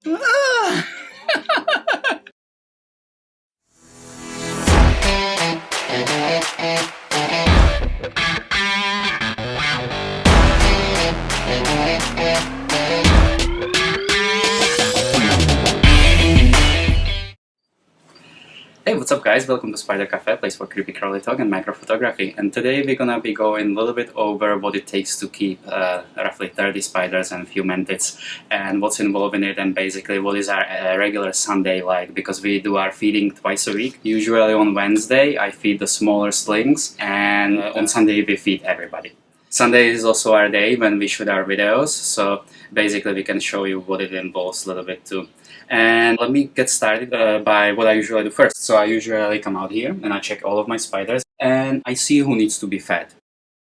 Ah! Hey, what's up guys? Welcome to Spider Cafe, place for creepy crawly talk and microphotography. And today we're gonna be going a little bit over what it takes to keep roughly 30 spiders and a few mantids, and what's involved in it, and basically what is our regular Sunday like, because we do our feeding twice a week. Usually on Wednesday I feed the smaller slings, and on Sunday we feed everybody. Sunday is also our day when we shoot our videos, so basically we can show you what it involves a little bit too. And let me get started by what I usually do first. So I usually come out here and I check all of my spiders and I see who needs to be fed.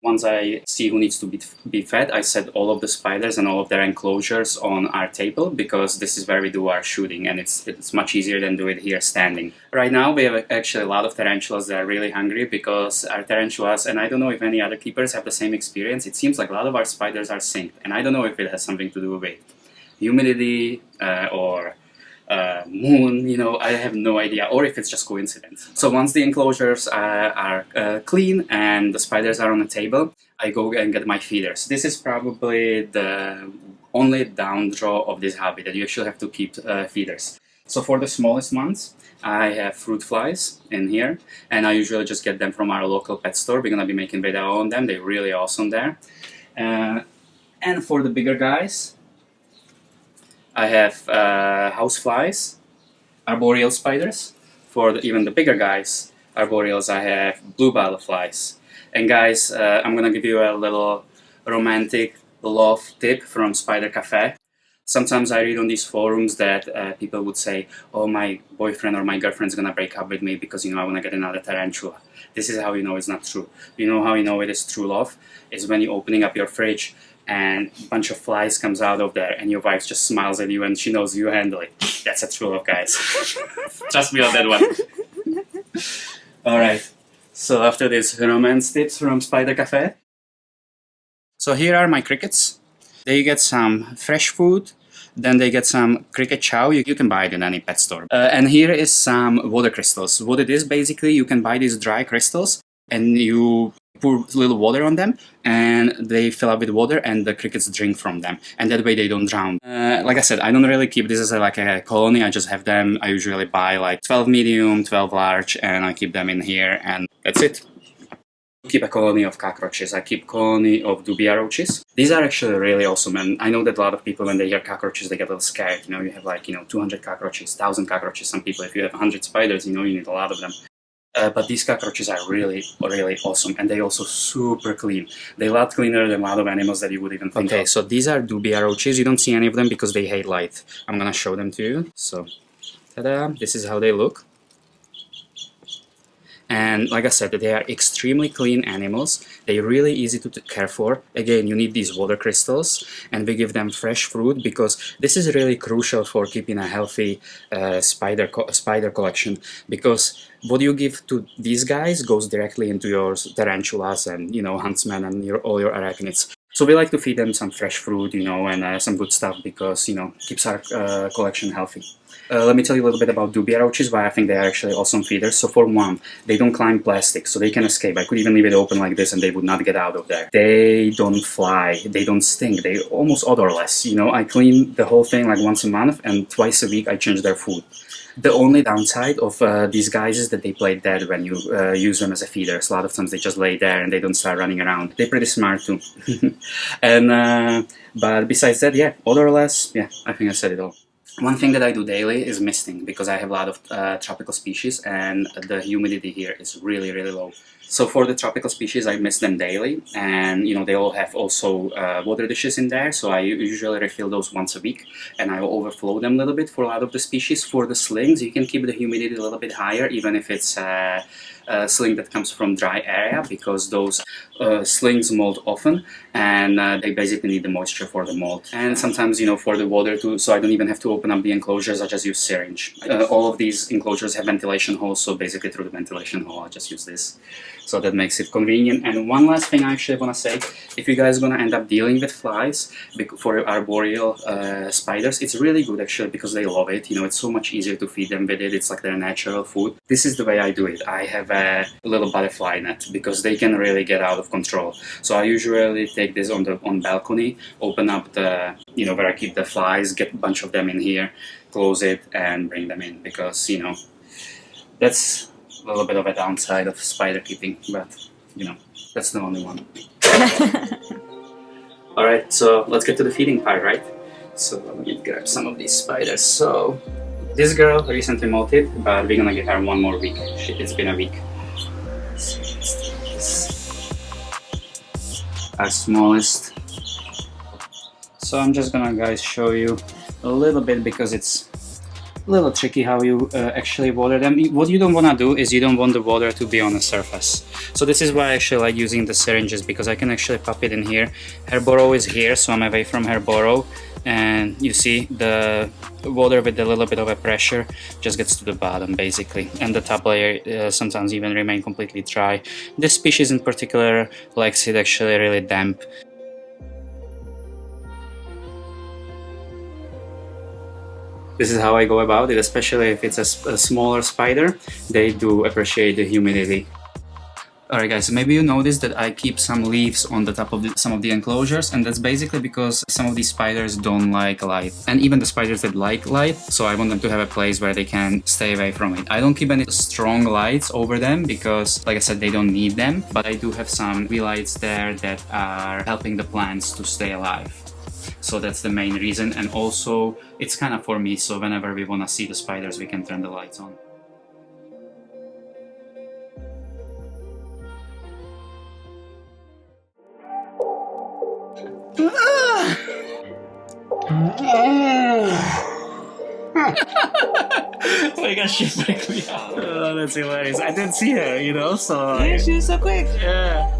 Once I see who needs to be fed, I set all of the spiders and all of their enclosures on our table, because this is where we do our shooting, and it's much easier than do it here standing. Right now we have actually a lot of tarantulas that are really hungry, because our tarantulas, and I don't know if any other keepers have the same experience, it seems like a lot of our spiders are synced, and I don't know if it has something to do with humidity or moon, you know, I have no idea, or if it's just coincidence. So once the enclosures are clean and the spiders are on the table, I go and get my feeders. This is probably the only down draw of this hobby, that you actually have to keep feeders. So for the smallest ones, I have fruit flies in here, and I usually just get them from our local pet store. We're gonna be making video on them, they're really awesome there. And for the bigger guys, I have houseflies, arboreal spiders. For even the bigger guys, arboreals, I have blue butterflies. And guys, I'm gonna give you a little romantic love tip from Spider Cafe. Sometimes I read on these forums that people would say, oh, my boyfriend or my girlfriend's gonna break up with me because, you know, I wanna get another tarantula. This is how you know it's not true. You know how you know it is true love? Is when you're opening up your fridge and a bunch of flies comes out of there and your wife just smiles at you and she knows you handle it. That's a true love, guys. Trust me on that one. Alright, so after this romance tips from Spider Cafe. So here are my crickets. They get some fresh food, then they get some cricket chow. You can buy it in any pet store. And here is some water crystals. What it is, basically, you can buy these dry crystals and you pour a little water on them and they fill up with water and the crickets drink from them, and that way they don't drown. Like I said, I don't really keep this as like a colony. I just have them. I usually buy like 12 medium, 12 large, and I keep them in here, and that's it. Keep a colony of cockroaches. I keep a colony of dubia roaches. These are actually really awesome, and I know that a lot of people, when they hear cockroaches, they get a little scared. You know, you have like, 200 cockroaches, 1,000 cockroaches. Some people, if you have 100 spiders, you know, you need a lot of them. But these cockroaches are really, really awesome, and they also super clean. They're a lot cleaner than a lot of animals that you would even think of. Okay, so these are dubia roaches. You don't see any of them because they hate light. I'm gonna show them to you. So, ta-da! This is how they look. And like I said, they are extremely clean animals. They're really easy to care for. Again, you need these water crystals, and we give them fresh fruit, because this is really crucial for keeping a healthy spider collection, because what you give to these guys goes directly into your tarantulas and, huntsmen and all your arachnids. So we like to feed them some fresh fruit, and some good stuff, because, keeps our collection healthy. Let me tell you a little bit about dubia roaches, why I think they are actually awesome feeders. So for one, they don't climb plastic, so they can escape. I could even leave it open like this and they would not get out of there. They don't fly, they don't stink, they almost odorless. I clean the whole thing like once a month, and twice a week I change their food. The only downside of these guys is that they play dead when you use them as a feeder. So a lot of times they just lay there and they don't start running around. They're pretty smart too. But besides that, yeah, odorless, yeah, I think I said it all. One thing that I do daily is misting, because I have a lot of tropical species and the humidity here is really, really low. So for the tropical species, I mist them daily, and they all have also water dishes in there, so I usually refill those once a week, and I will overflow them a little bit for a lot of the species. For the slings, you can keep the humidity a little bit higher, even if it's a sling that comes from dry area, because those slings mold often, and they basically need the moisture for the mold. And sometimes, for the water too, so I don't even have to open up the enclosures, I just use syringe. All of these enclosures have ventilation holes, so basically through the ventilation hole I just use this. so that makes it convenient. And one last thing I actually want to say, if you guys gonna end up dealing with flies for arboreal spiders, it's really good actually because they love it. You know, it's so much easier to feed them with it. It's like their natural food. This is the way I do it. I have a little butterfly net because they can really get out of control. So I usually take this on balcony, open up the, you know, where I keep the flies, get a bunch of them in here, close it and bring them in, because, you know, that's a little bit of a downside of spider keeping, but, you know, that's the only one. Alright, so let's get to the feeding part, right? So let me grab some of these spiders. So this girl recently molted, but we're gonna give her one more week. It's been a week. So let's do this. Our smallest. So I'm just gonna, guys, show you a little bit because it's a little tricky how you actually water them. What you don't want to do is you don't want the water to be on the surface. So this is why I actually like using the syringes, because I can actually pop it in here. Her burrow is here, so I'm away from her burrow, and you see the water with a little bit of a pressure just gets to the bottom basically, and the top layer sometimes even remain completely dry. This species in particular likes it actually really damp. This is how I go about it, especially if it's a smaller spider. They do appreciate the humidity. Alright guys, so maybe you noticed that I keep some leaves on the top of some of the enclosures, and that's basically because some of these spiders don't like light. And even the spiders that like light, so I want them to have a place where they can stay away from it. I don't keep any strong lights over them because, like I said, they don't need them, but I do have some UV lights there that are helping the plants to stay alive. So that's the main reason, and also it's kind of for me, so whenever we want to see the spiders we can turn the lights on. Oh my gosh, she freaked me out. Oh, that's hilarious. I didn't see her, you know, so... Yeah, she was so quick. Yeah.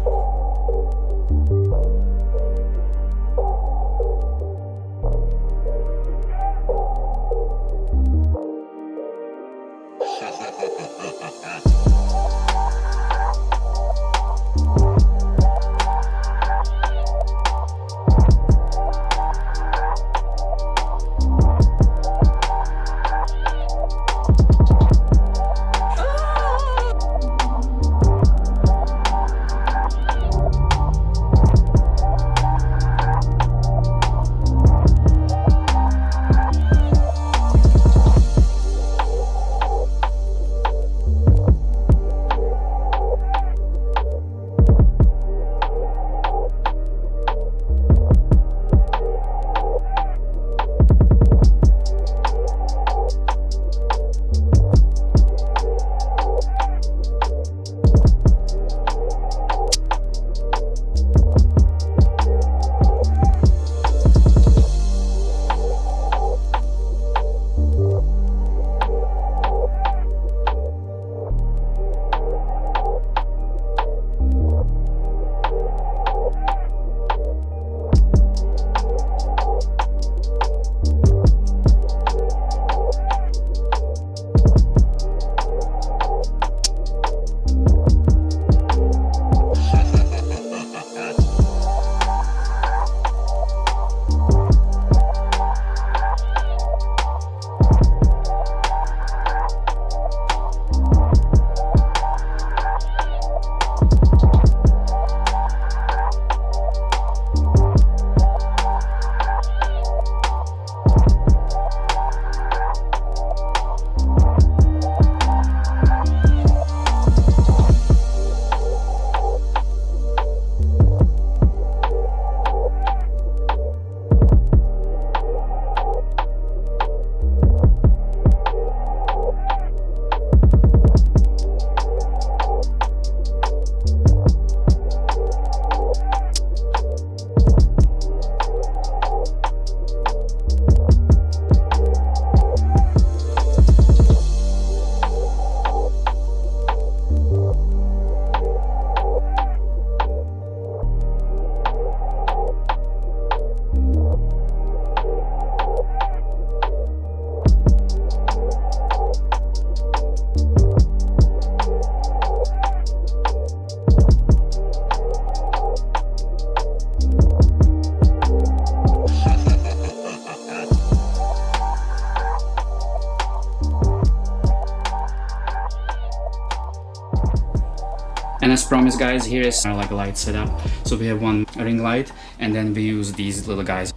And as promised guys, here is our like light setup. So we have one ring light and then we use these little guys.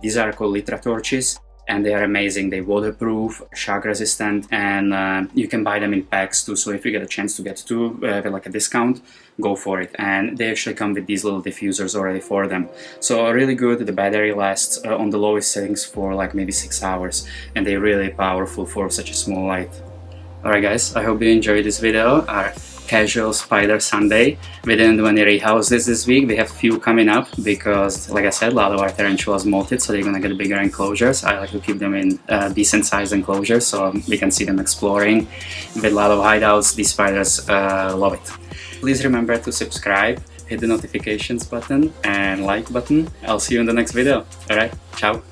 These are called Litra torches and they are amazing. They're waterproof, shock resistant, and you can buy them in packs too. So if you get a chance to get two with like a discount, go for it. And they actually come with these little diffusers already for them. So really good. The battery lasts on the lowest settings for like maybe 6 hours, and they're really powerful for such a small light. Alright guys, I hope you enjoyed this video. Our casual spider Sunday. We didn't do any rehouses this week. We have few coming up because, like I said, a lot of our tarantulas molted, so they're gonna get bigger enclosures. I like to keep them in decent sized enclosures so we can see them exploring. With a lot of hideouts, these spiders love it. Please remember to subscribe, hit the notifications button and like button. I'll see you in the next video. Alright, ciao!